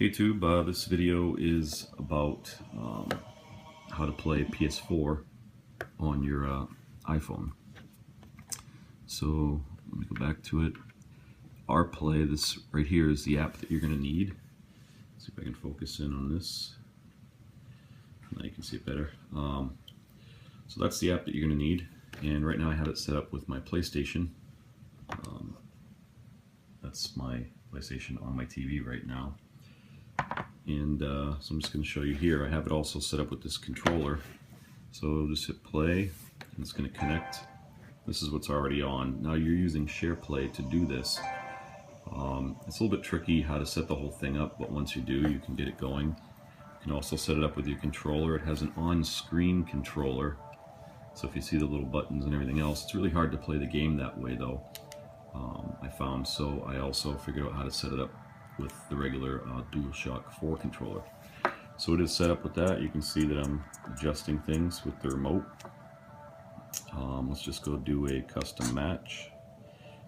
Hey YouTube, this video is about how to play PS4 on your iPhone. So let me go back to it. Our Play, this right here is the app that you're going to need. Let's see if I can focus in on this. Now you can see it better. So that's the app that you're going to need, and right now I have it set up with my PlayStation. That's my PlayStation on my TV right now. And so I'm just going to show you here. I have it also set up with this controller. So just hit play, and it's going to connect. This is what's already on. Now you're using SharePlay to do this. It's a little bit tricky how to set the whole thing up, but once you do, you can get it going. You can also set it up with your controller. It has an on-screen controller. So if you see the little buttons and everything else, it's really hard to play the game that way though, I found. So I also figured out how to set it up with the regular DualShock 4 controller. So it is set up with that. You can see that I'm adjusting things with the remote. Let's just go do a custom match.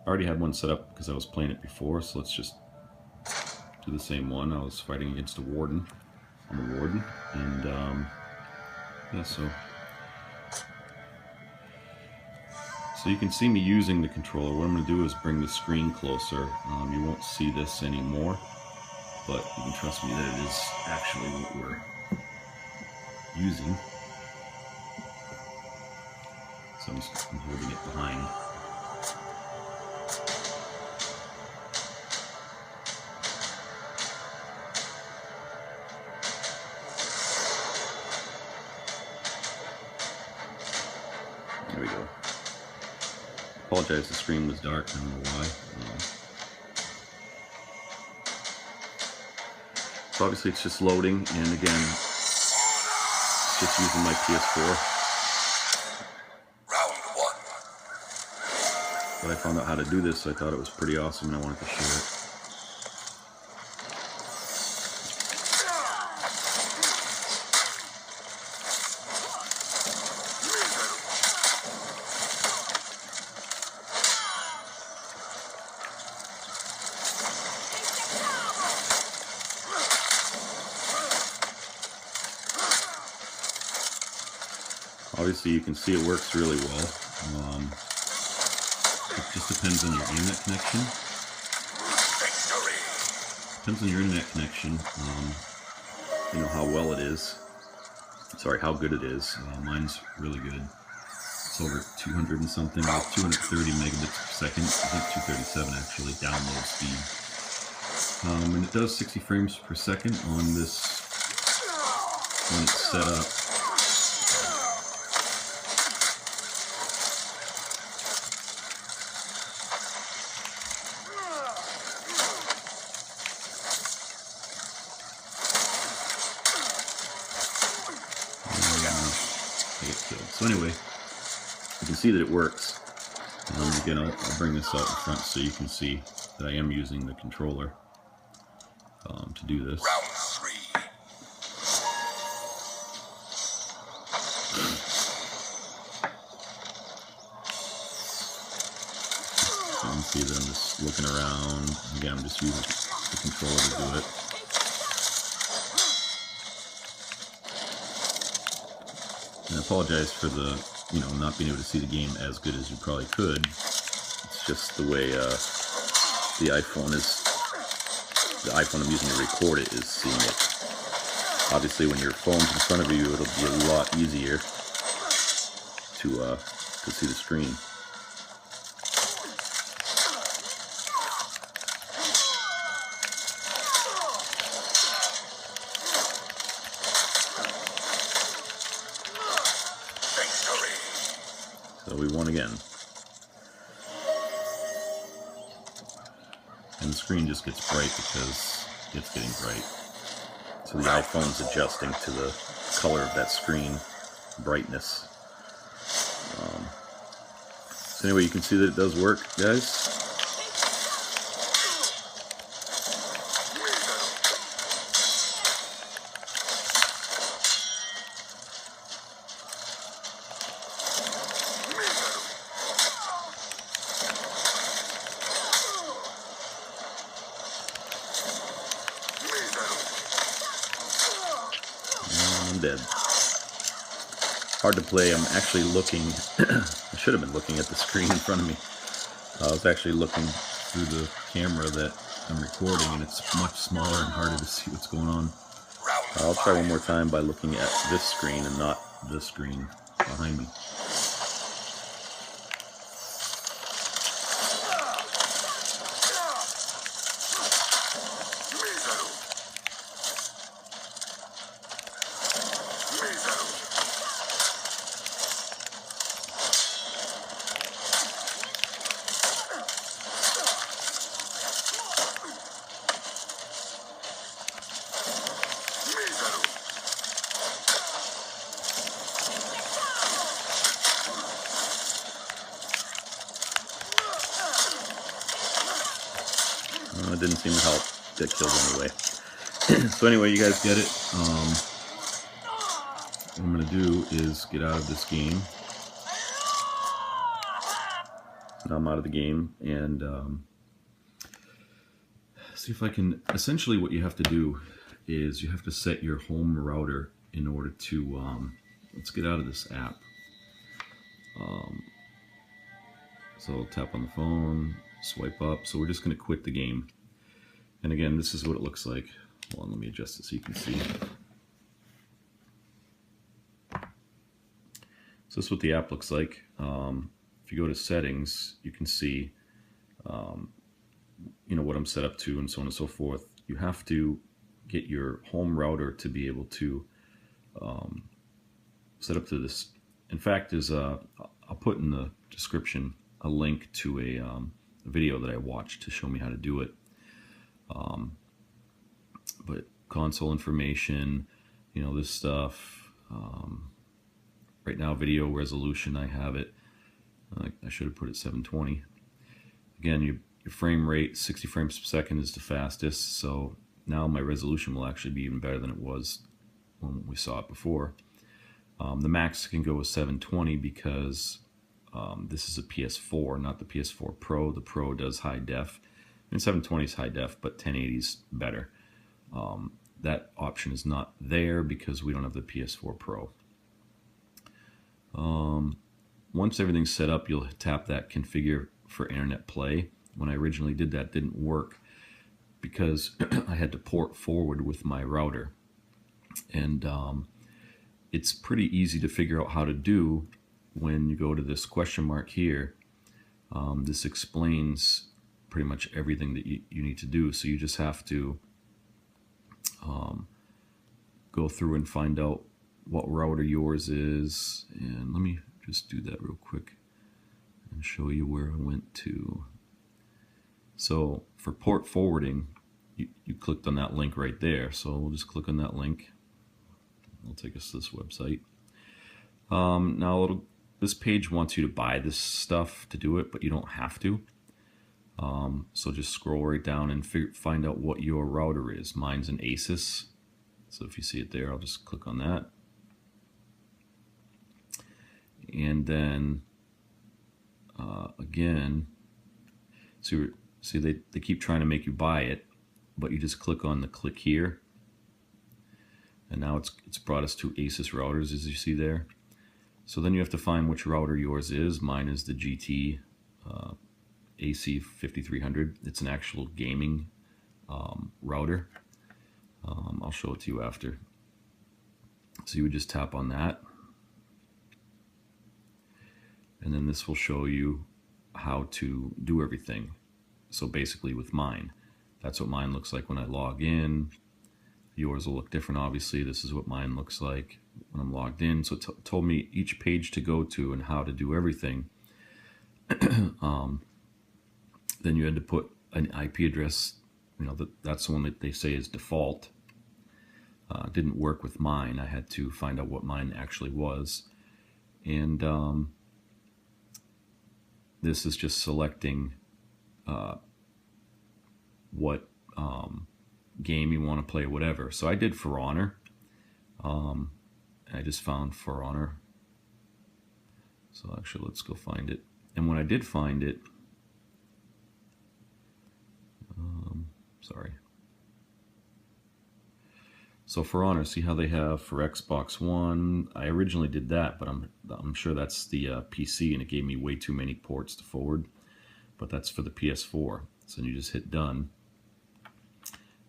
I already had one set up because I was playing it before, so let's just do the same one. I was fighting against a warden. I'm a warden, and yeah, so you can see me using the controller. What I'm going to do is bring the screen closer. You won't see this anymore, but you can trust me that it is actually what we're using. So I'm holding it behind. There we go. Apologize, the screen was dark, I don't know why. So obviously it's just loading, and again, it's just using my PS4. Round one. But I found out how to do this, so I thought it was pretty awesome and I wanted to share it. Obviously you can see it works really well. It just depends on your internet connection. Depends on your internet connection, you know, how well it is. Sorry, how good it is. Mine's really good. It's over 200 and something, like 230 megabits per second. I think 237 actually, download speed. And it does 60 frames per second on this, when it's set up. So anyway, you can see that it works. Again, I'll bring this out in front so you can see that I am using the controller to do this. Round three. So you can see that I'm just looking around. Again, I'm just using the controller to do it. And I apologize for the, not being able to see the game as good as you probably could. It's just the way the iPhone I'm using to record it is seeing it. Obviously, when your phone's in front of you, it'll be a lot easier to see the screen. So we won again. And the screen just gets bright because it's getting bright. So the iPhone's adjusting to the color of that screen brightness. So anyway, you can see that it does work, guys. dead. Hard to play. I'm actually looking, I should have been looking at the screen in front of me. I was actually looking through the camera that I'm recording, and it's much smaller and harder to see what's going on. I'll try one more time by looking at this screen and not this screen behind me. It didn't seem to help. Get killed anyway. So anyway, you guys get it. What I'm going to do is get out of this game. Now I'm out of the game and see if I can. Essentially what you have to do is you have to set your home router in order to, let's get out of this app. So I'll tap on the phone, swipe up. So we're just going to quit the game. And again, this is what it looks like. Hold on, let me adjust it so you can see. So this is what the app looks like. If you go to settings, you can see, you know, what I'm set up to and so on and so forth. You have to get your home router to be able to set up to this. In fact, I'll put in the description a link to a video that I watched to show me how to do it. But console information, you know, this stuff. Right now, video resolution, I have it. I should have put it 720. Again, your frame rate, 60 frames per second is the fastest. So now my resolution will actually be even better than it was when we saw it before. The max can go with 720 because this is a PS4, not the PS4 Pro. The Pro does high def. I mean, 720 is high def, but 1080 is better. That option is not there because we don't have the PS4 Pro. Once everything's set up, you'll tap that configure for internet play. When I originally did that, it didn't work because I had to port forward with my router. And it's pretty easy to figure out how to do when you go to this question mark here. This explains pretty much everything that you need to do. So you just have to go through and find out what router yours is. And let me just do that real quick and show you where I went to. So for port forwarding, you clicked on that link right there. So we'll just click on that link. It'll take us to this website. Now this page wants you to buy this stuff to do it, but you don't have to. So just scroll right down and find out what your router is. Mine's an Asus. So if you see it there, I'll just click on that. And then again, see they keep trying to make you buy it, but you just click on the click here. And now it's brought us to Asus routers, as you see there. So then you have to find which router yours is. Mine is the GT AC5300. It's an actual gaming router. I'll show it to you after. So you would just tap on that. And then this will show you how to do everything. So basically with mine, that's what mine looks like when I log in. Yours will look different, obviously. This is what mine looks like when I'm logged in. So it told me each page to go to and how to do everything. Then you had to put an IP address, you know, that's the one that they say is default. Didn't work with mine. I had to find out what mine actually was. And this is just selecting what game you want to play, whatever. So I did For Honor. I just found For Honor. So actually, let's go find it. And when I did find it, sorry. So for Honor, see how they have for Xbox One? I originally did that, but I'm sure that's the PC, and it gave me way too many ports to forward. But that's for the PS4. So then you just hit done,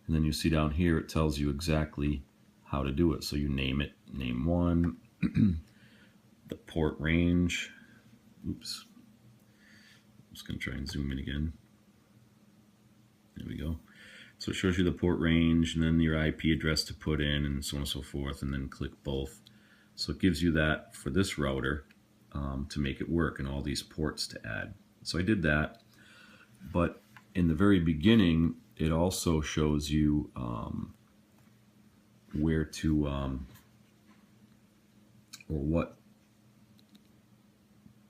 and then you see down here it tells you exactly how to do it. So you name it, name one, the port range. Oops. I'm just going to try and zoom in again. There we go. So it shows you the port range and then your IP address to put in and so on and so forth, and then click both. So it gives you that for this router to make it work and all these ports to add. So I did that, but in the very beginning it also shows you where to or what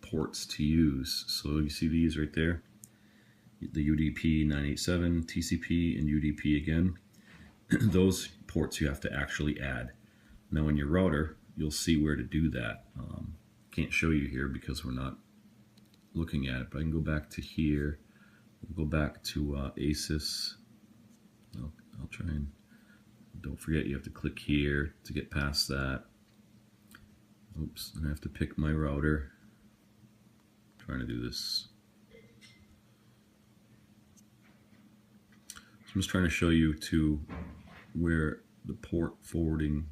ports to use. So you see these right there, the UDP 987, TCP, and UDP again. Those ports you have to actually add. Now in your router, you'll see where to do that. Can't show you here because we're not looking at it, but I can go back to here. We'll go back to ASUS. I'll try and, don't forget you have to click here to get past that. Oops, and I have to pick my router. I'm trying to do this. I'm just trying to show you to where the port forwarding,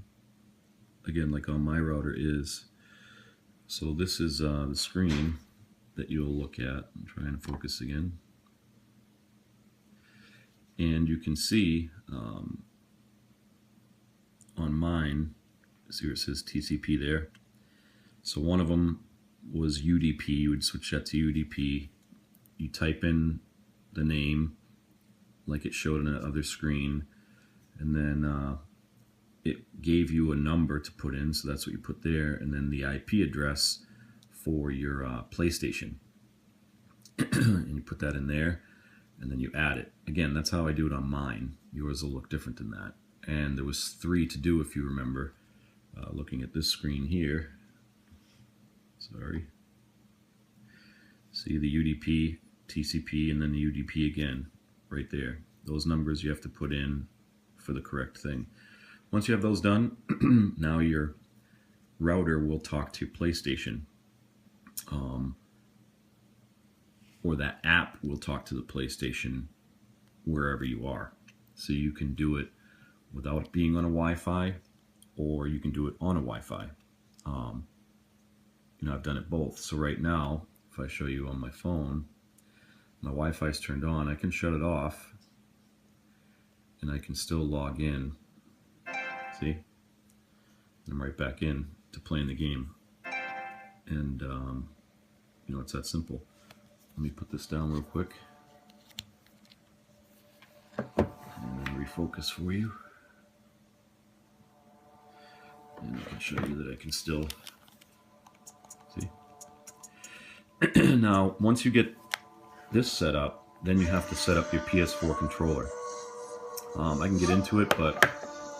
again, like on my router is. So this is the screen that you'll look at. I'm trying to focus again. And you can see on mine, see where it says TCP there. So one of them was UDP. You would switch that to UDP. You type in the name like it showed on the other screen, and then it gave you a number to put in, so that's what you put there, and then the IP address for your PlayStation. And you put that in there, and then you add it. Again, that's how I do it on mine. Yours will look different than that. And there was 3 to do, if you remember, looking at this screen here. Sorry. See the UDP, TCP, and then the UDP again. Right there. Those numbers you have to put in for the correct thing. Once you have those done, now your router will talk to your PlayStation, or that app will talk to the PlayStation wherever you are. So you can do it without being on a Wi-Fi, or you can do it on a Wi-Fi. I've done it both. So right now, if I show you on my phone, my Wi-Fi is turned on. I can shut it off, and I can still log in. See? I'm right back in to playing the game. And, it's that simple. Let me put this down real quick. And then refocus for you. And I can show you that I can still, see? Now, once you get this set up, then you have to set up your PS4 controller. I can get into it, but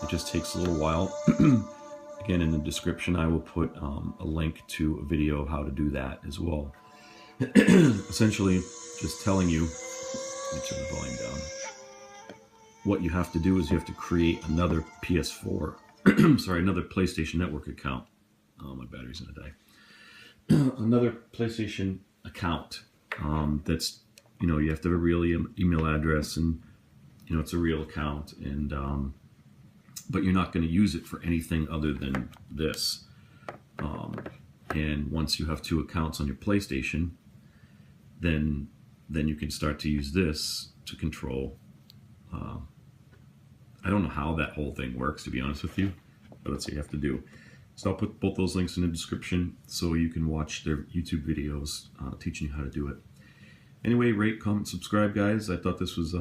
it just takes a little while. Again, in the description I will put a link to a video of how to do that as well. Essentially, just telling you, let me turn the volume down. What you have to do is you have to create another PS4, sorry, another PlayStation Network account. Oh, my battery's gonna die. Another PlayStation account. That's, you have to have a real email address, and it's a real account, and but you're not going to use it for anything other than this. And once you have 2 accounts on your PlayStation, then you can start to use this to control. I don't know how that whole thing works, to be honest with you, but that's what you have to do. So I'll put both those links in the description so you can watch their YouTube videos teaching you how to do it. Anyway, rate, comment, subscribe, guys. I thought this was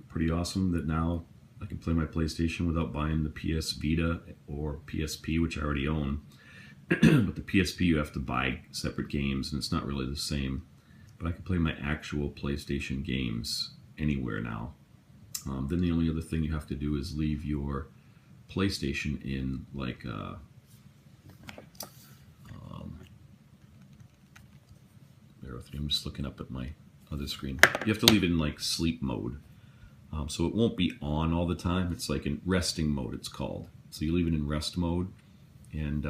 pretty awesome that now I can play my PlayStation without buying the PS Vita or PSP, which I already own. But the PSP you have to buy separate games, and it's not really the same. But I can play my actual PlayStation games anywhere now. Then the only other thing you have to do is leave your PlayStation in like bear with me, I'm just looking up at my other screen. You have to leave it in like sleep mode. So it won't be on all the time. It's like in resting mode, it's called. So you leave it in rest mode, and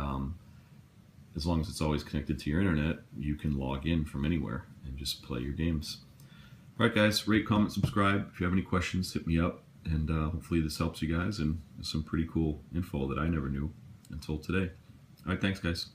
as long as it's always connected to your internet, you can log in from anywhere and just play your games. All right, guys, rate, comment, subscribe. If you have any questions, hit me up, and hopefully this helps you guys, and some pretty cool info that I never knew until today. All right, thanks, guys.